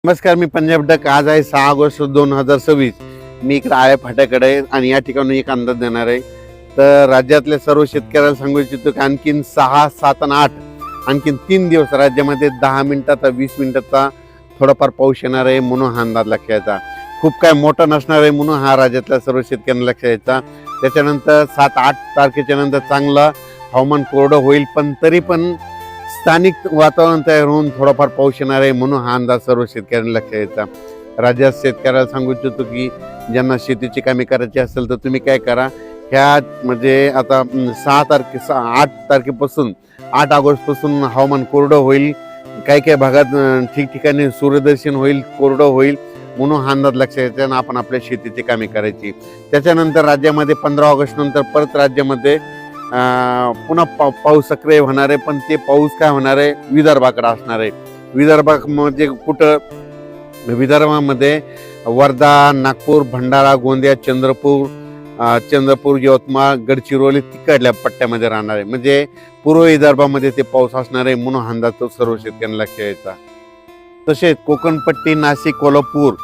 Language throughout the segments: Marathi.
नमस्कार, मी पंजाब डक. आज आहे 6 ऑगस्ट 2026. मी इकडे आळे फाट्याकडे आहे आणि या ठिकाणी एक अंदाज देणार आहे. तर राज्यातल्या सर्व शेतकऱ्याला सांगू इच्छितो की आणखीन 6, 7 आणि 8 आणखीन 3 दिवस राज्यामध्ये 10 मिनिटाचा 20 मिनिटाचा थोडाफार पाऊस येणार आहे म्हणून हा अंदाज लक्षात यायचा. खूप काय मोठा नसणार आहे म्हणून हा राज्यातल्या सर्व शेतकऱ्यांना लक्षात यायचा. त्याच्यानंतर 7-8 तारखेच्या नंतर चांगलं हवामान कोरडं होईल, पण तरी पण स्थानिक वातावरण तयार होऊन थोडाफार पाऊस येणार आहे म्हणून हा अंदाज सर्व शेतकऱ्यांना लक्षात यायचा. राज्यात शेतकऱ्याला सांगू इच्छितो की ज्यांना शेतीची कामे करायची असेल तर तुम्ही काय करा, ह्या म्हणजे आता 8 तारखेपासून 8 ऑगस्टपासून हवामान कोरडं होईल. काही काही भागात ठिकठिकाणी सूर्यदर्शन होईल, कोरडं होईल म्हणून हा अंदाज लक्षात यायचा आणि आपण आपल्या शेतीची कामे करायची. त्याच्यानंतर राज्यामध्ये 15 ऑगस्ट नंतर परत राज्यामध्ये पुन्हा पाऊस सक्रिय होणार आहे, पण ते पाऊस काय होणार आहे विदर्भाकडे असणार आहे. विदर्भामध्ये कुठं, विदर्भामध्ये वर्धा, नागपूर, भंडारा, गोंदिया, चंद्रपूर, यवतमाळ, गडचिरोली तिकडल्या पट्ट्यामध्ये राहणार आहे. म्हणजे पूर्व विदर्भामध्ये ते पाऊस असणार आहे म्हणून हा अंदाज तो सर्व शेतकऱ्यांना लक्षात यायचा. तसेच कोकणपट्टी, नाशिक, कोल्हापूर,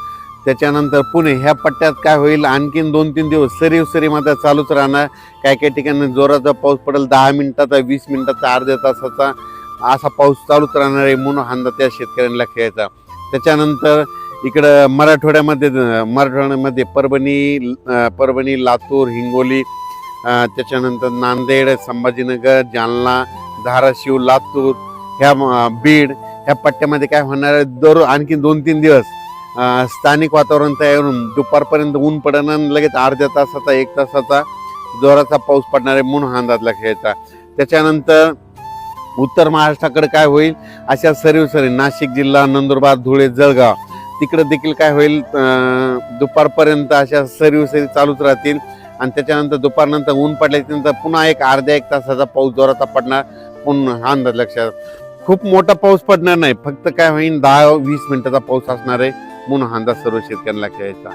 त्याच्यानंतर पुणे ह्या पट्ट्यात काय होईल, आणखीन 2-3 दिवस सरी मध्ये चालूच राहणार. काही काही ठिकाणी जोराचा पाऊस पडेल, 10 मिनिटाचा, 20 मिनिटाचा, अर्ध्या तासाचा असा पाऊस चालूच राहणार आहे म्हणून हा त्या शेतकऱ्यांना लक्षात यायचा. त्याच्यानंतर इकडं मराठवाड्यामध्ये परभणी, लातूर, हिंगोली, त्याच्यानंतर नांदेड, संभाजीनगर, जालना, धाराशिव, लातूर, ह्या बीड ह्या पट्ट्यामध्ये काय होणार आहे, आणखी 2-3 दिवस स्थानिक वातावरण तयार होऊन दुपारपर्यंत ऊन पडणार, लगेच अर्ध्या तासाचा 1 तासाचा जोराचा पाऊस पडणार आहे म्हणून हा अंदाज लक्षात यायचा. त्याच्यानंतर उत्तर महाराष्ट्राकडे काय होईल, अशा सरी नाशिक जिल्हा, नंदुरबार, धुळे, जळगाव तिकडे देखील काय होईल, दुपारपर्यंत अशा सरी चालूच राहतील आणि त्याच्यानंतर दुपारनंतर ऊन पडल्यानंतर पुन्हा अर्ध्या 1 तासाचा पाऊस जोराचा पडणार म्हणून हा अंदाज लक्षात. खूप मोठा पाऊस पडणार नाही, फक्त काय होईल 10-20 मिनिटाचा पाऊस असणार आहे म्हणून हा अंदाज सर्व शेतकऱ्यांना लक्षात यायचा.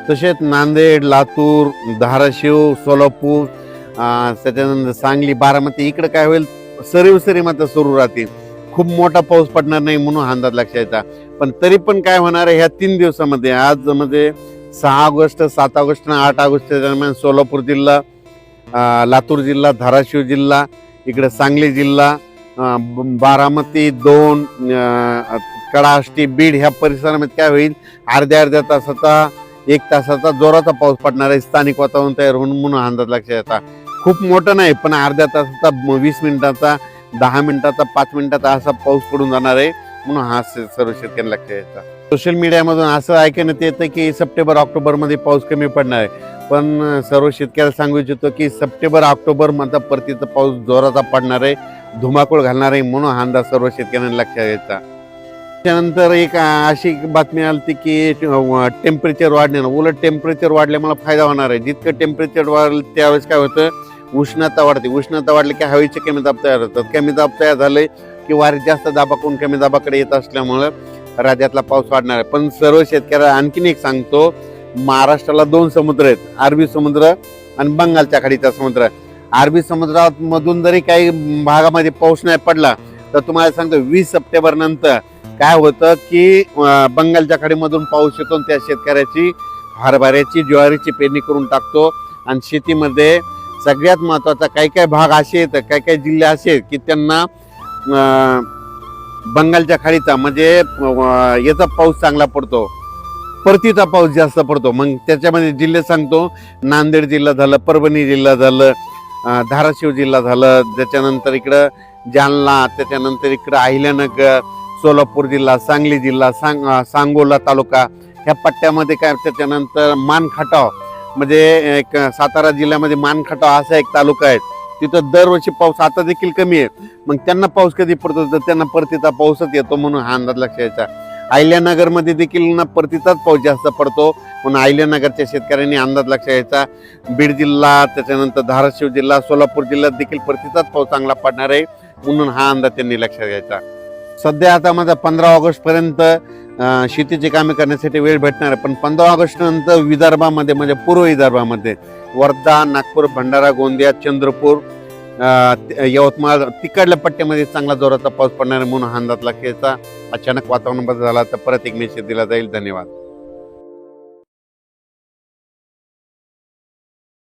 तसेच नांदेड, लातूर, धाराशिव, सोलापूर, त्याच्यानंतर सांगली, बारामती इकडे काय होईल सरी मात्र सुरू राहतील. खूप मोठा पाऊस पडणार नाही म्हणून हा अंदाज लक्षात यायचा. पण तरी पण काय होणार आहे ह्या 3 दिवसामध्ये, आज म्हणजे 6 ऑगस्ट, 7 ऑगस्ट आणि 8 ऑगस्टच्या दरम्यान सोलापूर जिल्हा, लातूर जिल्हा, धाराशिव जिल्हा, इकडे सांगली जिल्हा, बारामती 2, कडाष्टी, बीड ह्या परिसरामध्ये काय होईल अर्ध्या तासाचा 1 तासाचा जोराचा पाऊस पडणार आहे. स्थानिक वातावरण तयार होऊन म्हणून अंदाज लक्षात येतात. खूप मोठा नाही, पण अर्ध्या तासाचा, 20 मिनिटाचा, 10 मिनिटाचा, 5 मिनिटाचा असा पाऊस पडून जाणार आहे म्हणून हा सर्व शेतकऱ्यांना लक्षात येतात. सोशल मीडियामधून असं ऐकण्यात येतं की सप्टेंबर ऑक्टोबर मध्ये पाऊस कमी पडणार आहे, पण सर्व शेतकऱ्याला सांगू इच्छितो की सप्टेंबर ऑक्टोबर मध्ये परतीचा पाऊस जोराचा पडणार आहे, धुमाकूळ घालणार आहे म्हणून हा अंदाज सर्व शेतकऱ्यांना लक्षात यायचा. त्यानंतर एक अशी बातमी आली की टेम्परेचर वाढणार, उलट टेम्परेचर वाढल्यामुळे फायदा होणार आहे. जितकं टेम्परेचर वाढलं त्यावेळेस काय होतं, उष्णता वाढते. उष्णता वाढली की हवेचे कमी दाब तयार होतात. कमी दाब तयार झाले की वारे जास्त दाबाकडून कमी दाबाकडे येत असल्यामुळं राज्यातला पाऊस वाढणार आहे. पण सर्व शेतकऱ्याला आणखीन एक सांगतो, महाराष्ट्राला 2 समुद्र आहेत, अरबी समुद्र आणि बंगालच्या खाडीचा समुद्र. अरबी समुद्रात मधून जरी काही भागामध्ये पाऊस नाही पडला तर तुम्हाला सांगतो 20 सप्टेंबर नंतर काय होतं की बंगालच्या खाडीमधून पाऊस येतो, त्या शेतकऱ्याची हरभऱ्याची, ज्वारीची पेरणी करून टाकतो. आणि शेतीमध्ये सगळ्यात महत्वाचा काही काही भाग असे आहेत, काही काही जिल्हे असे आहेत की त्यांना बंगालच्या खाडीचा म्हणजे याचा पाऊस चांगला पडतो, परतीचा पाऊस जास्त पडतो. मग त्याच्यामध्ये जिल्हे सांगतो, नांदेड जिल्हा झालं, परभणी जिल्हा झालं, धाराशिव जिल्हा झालं, त्याच्यानंतर इकडं जालना, त्याच्यानंतर इकडं अहिल्यानगर, सोलापूर जिल्हा, सांगली जिल्हा, सांगोला तालुका ह्या पट्ट्यामध्ये काय. त्याच्यानंतर मानखटाव म्हणजे एक सातारा जिल्ह्यामध्ये मानखटाव असा एक तालुका आहे, तिथं दरवर्षी पाऊस आता देखील कमी आहे. मग त्यांना पाऊस कधी पडतो तर त्यांना परतीचा पाऊसच येतो म्हणून हा अंदाज लक्षात यायचा. अहिल्यानगरमध्ये देखील ना परतीचाच पाऊस जास्त पडतो म्हणून अहिल्यानगरच्या शेतकऱ्यांनी अंदाज लक्षात यायचा. बीड जिल्हा, त्याच्यानंतर धाराशिव जिल्हा, सोलापूर जिल्ह्यात देखील परतीचाच पाऊस चांगला पडणार आहे म्हणून हा अंदाज त्यांनी लक्षात घ्यायचा. सध्या आता माझा 15 ऑगस्ट पर्यंत शेतीची कामे करण्यासाठी वेळ भेटणार आहे, पण 15 ऑगस्ट नंतर विदर्भामध्ये म्हणजे पूर्व विदर्भामध्ये वर्धा, नागपूर, भंडारा, गोंदिया, चंद्रपूर, यवतमाळ तिकडल्या पट्ट्यामध्ये चांगला जोराचा पाऊस पडणार आहे म्हणून हा अंदाज लागेचा. अचानक वातावरण बदल झाला तर परत एक मेसेज दिला जाईल. धन्यवाद.